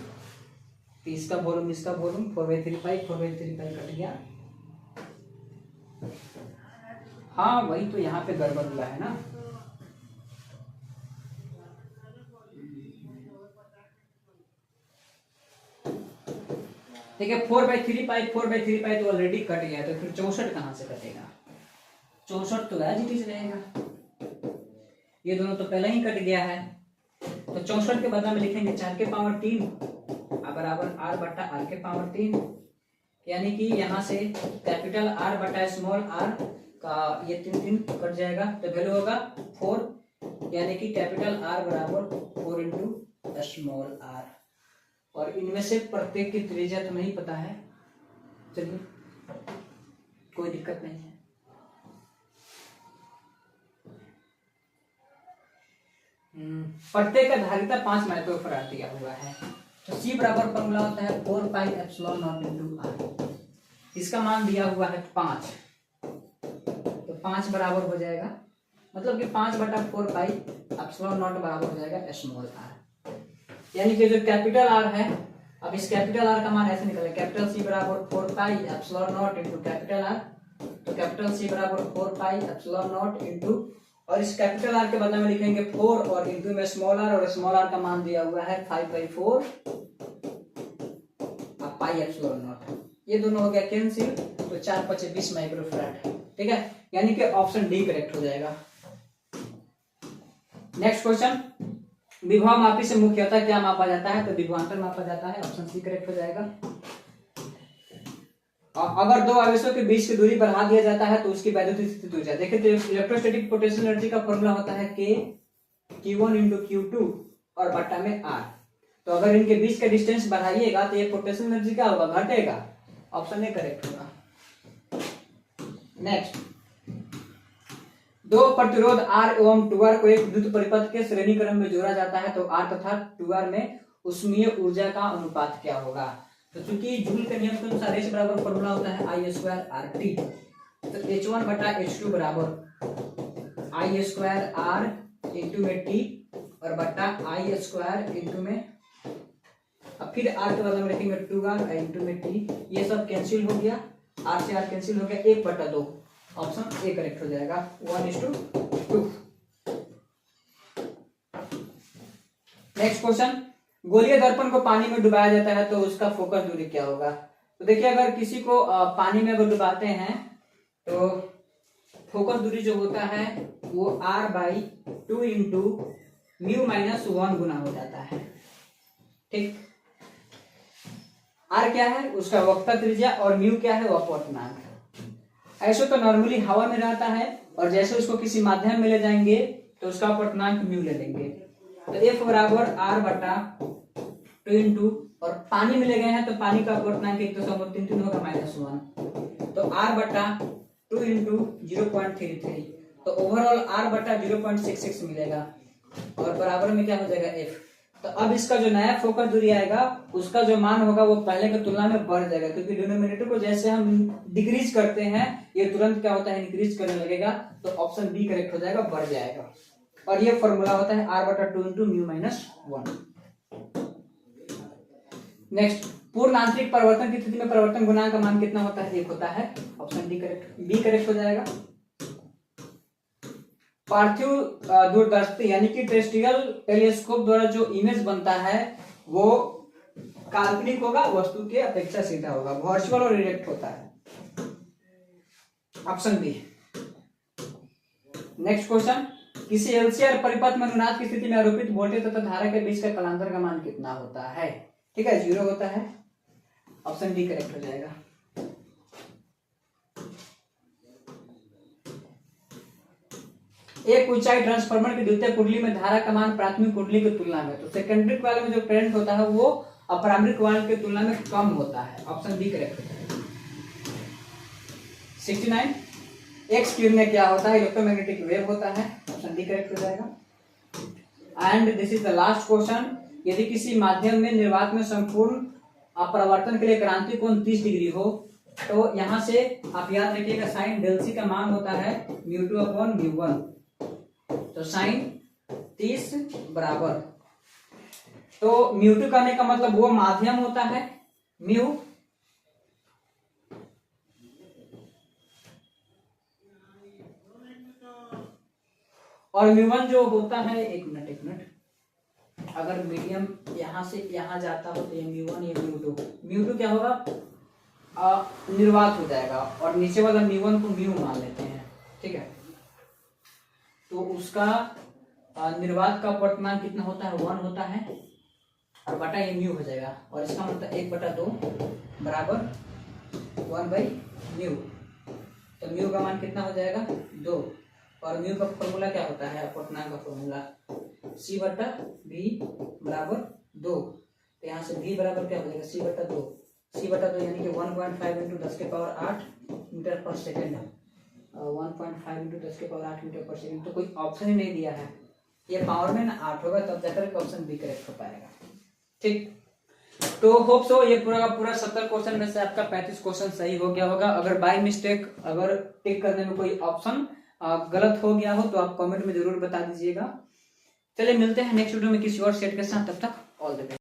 तो इसका वॉल्यूम इसका वॉल्यूम 4/3 पाई कट गया। हाँ वही तो यहाँ पे गड़बड़ हुआ है ना। ठीक है, 4/3 पाई तो ऑलरेडी कट गया, तो फिर 64 कहाँ से कटेगा? 64 तो एज इट इज रहेगा, ये दोनों तो पहले ही कट गया है। तो 64 के बदला में लिखेंगे 4 के पावर 3 बराबर आर बट्टा आर के पावर 3, यानी कि यहाँ से कैपिटल आर बट्टा स्मॉल आर का ये 3 कट जाएगा, तो वैल्यू होगा 4, यानी कि कैपिटल आर बराबर 4 इंटू स्मॉल आर। और इनमें से प्रत्येक की त्रिज्या तो नहीं पता है, चलिए कोई दिक्कत नहीं है। प्रत्येक का धारिता 5 माइक्रोफैराड दिया हुआ है, तो C बराबर फॉर्मूला होता है 4 pi epsilon naught into R. इसका मान दिया हुआ है 5, तो 5 बराबर हो जाएगा, मतलब कि 5/4 पाई एप्सिलॉन नॉट बराबर हो जाएगा स्मॉल आर। यानी कि जो कैपिटल आर है, अब इस कैपिटल आर का मान ऐसे निकले, कैपिटल सी बराबर 4 pi epsilon not into capital R, तो कैपिटल सी बराबर 4 पाई एप्सिलॉन नॉट इंटू, और इस कैपिटल आर के बदले में लिखेंगे 4 और इंटू में स्मॉल आर, और स्मॉल आर का मान दिया हुआ है 5/4 पाई एप्सिलॉन नॉट। ये दोनों हो गया कैंसिल, तो 4×5 = 20 माइक्रोफैराड, ठीक है। यानी कि ऑप्शन डी करेक्ट हो जाएगा। नेक्स्ट क्वेश्चन, विभव मापी से मुख्यतः क्या मापा जाता है? तो विभवांतर मापा जाता है, ऑप्शन सी करेक्ट हो जाएगा। अगर दो आवेशों के बीच की दूरी बढ़ा दिया जाता है तो उसकी वैद्युत स्थिति ऊर्जा, देखिए तो इलेक्ट्रोस्टैटिक पोटेंशियल एनर्जी का फॉर्मूला होता है K Q1 × Q2 और बट्टा में R। तो अगर इनके बीच का डिस्टेंस बढ़ाइएगा तो ये पोटेंशियल एनर्जी क्या होगा? घटेगा, ऑप्शन ए करेक्ट होगा। नेक्स्ट, दो प्रतिरोध R एवं 2R को एक विद्युत परिपथ के श्रेणी क्रम में जोड़ा जाता है तो R तथा 2R में उष्मीय ऊर्जा का अनुपात क्या होगा? तो चूंकि जूल के नियम के अनुसार H बराबर फॉर्मूला होता है I²RT, तो H1/H2 बराबर I² इंटू में T और बट्टा I² इंटू में, अब फिर R के बदले में लिखेंगे 2R इंटू में T, ये सब कैंसिल हो गया, R से R कैंसिल हो गया, 1/2, ऑप्शन ए करेक्ट हो जाएगा, 1:2। नेक्स्ट क्वेश्चन, गोलीय दर्पण को पानी में डुबाया जाता है तो उसका फोकस दूरी क्या होगा? तो देखिए अगर किसी को पानी में अगर डुबाते हैं तो फोकस दूरी जो होता है वो R/2 इंटू μ-1 गुना हो जाता है, ठीक। R क्या है? उसका वक्ता त्रिज्या, और म्यू क्या है? वो अपवर्तनांक। ऐसे तो नॉर्मली हवा में रहता है, और जैसे उसको किसी माध्यम में ले जाएंगे तो उसका अपवर्तनांक म्यू ले लेंगे, तो F बराबर R/2 इंटू, और पानी में ले गए हैं तो पानी का अपवर्तनांक 1.33 होगा -1, तो R/2 इंटू 0.33, तो ओवरऑल R/0.66 मिलेगा, और बराबर में क्या हो जाएगा F। तो अब इसका जो नया फोकस दूरी आएगा उसका जो मान होगा वो पहले की तुलना में बढ़ जाएगा, क्योंकि डिनोमिनेटर को जैसे हम डिक्रीज करते हैं ये तुरंत क्या होता है? इंक्रीज करने लगेगा, तो ऑप्शन बी करेक्ट हो जाएगा, बढ़ जाएगा। और ये फॉर्मूला होता है R/2 इंटू μ-1। नेक्स्ट, पूर्ण आंतरिक परिवर्तन की स्थिति में परिवर्तन गुणांक का मान कितना होता है? 1 होता है, option D correct, B correct हो जाएगा। पार्थिव दूरदर्शी यानी कि टेरेस्ट्रियल टेलीस्कोप द्वारा जो इमेज बनता है वो काल्पनिक होगा, वस्तु के अपेक्षा सीधा होगा, वर्चुअल और डायरेक्ट होता है। Option B. नेक्स्ट क्वेश्चन, किसी एलसीआर परिपथ में अनुनाद की स्थिति में आरोपित वोल्टेज तथा धारा के बीच का कलांतर का मान कितना होता है? ठीक है, 0 होता है। ऑप्शन डी करेक्ट हो जाएगा। एक ऊंचाई ट्रांसफार्मर की द्वितीय कुंडली में धारा का मान प्राथमिक कुंडली की तुलना में, तो सेकेंडरी कॉइल में जो करंट होता है वो प्राइमरी कॉइल की तुलना में कम होता है। ऑप्शन डी करेक्ट हो जाएगा। 69, एक्स किरणें क्या होता है? इलेक्ट्रोमैग्नेटिक वेव होता है। ऑप्शन डी करेक्ट हो जाएगा। And this is the last question, यदि किसी माध्यम में निर्वात में संपूर्ण अपरावर्तन के लिए क्रांति कोण 30 डिग्री हो, तो यहां से आप याद रखिएगा साइन डेल सी का मान होता है μ2/μ1, तो साइन 30 बराबर, तो μ2 करने का मतलब वो माध्यम होता है म्यू, और μ1 जो होता है, एक मिनट, अगर मीडियम यहां से यहां जाता हो तो ये μ1 ये μ2 क्या होगा? निर्वात हो जाएगा, और नीचे वाला μ1 को म्यू मान लेते हैं। ठीक है, तो उसका निर्वात का अपवर्तनांक कितना होता है? 1 होता है, और बटा ये म्यू हो जाएगा, और इसका मतलब 1/2 बराबर 1/μ, तो म्यू का मान कितना हो जाएगा? 2, और म्यू का फॉर्मूला क्या होता है? अपवर्तनांक का फॉर्मूला c/v बराबर 2, तो यहाँ से v बराबर क्या हो जाएगा? c/2 यानी कि 1.5 इंटू 10⁸ मीटर पर सेकेंड, 1.5 इंटू 10⁸ मीटर पर सेकेंड, तो कोई ऑप्शन ही नहीं दिया है। ये पावर में ना 8 होगा, तब जाकर ऑप्शन बी करेक्ट हो पाएगा। ठीक, तो होप सो ये पूरा का पूरा 70 क्वेश्चन में से आपका 35 क्वेश्चन सही हो गया होगा। अगर बाय मिस्टेक अगर टिक करने में कोई ऑप्शन गलत हो गया हो तो आप कमेंट में जरूर बता दीजिएगा। चलिए मिलते हैं नेक्स्ट वीडियो में किसी और सेट के साथ, तब तक ऑल द बेस्ट।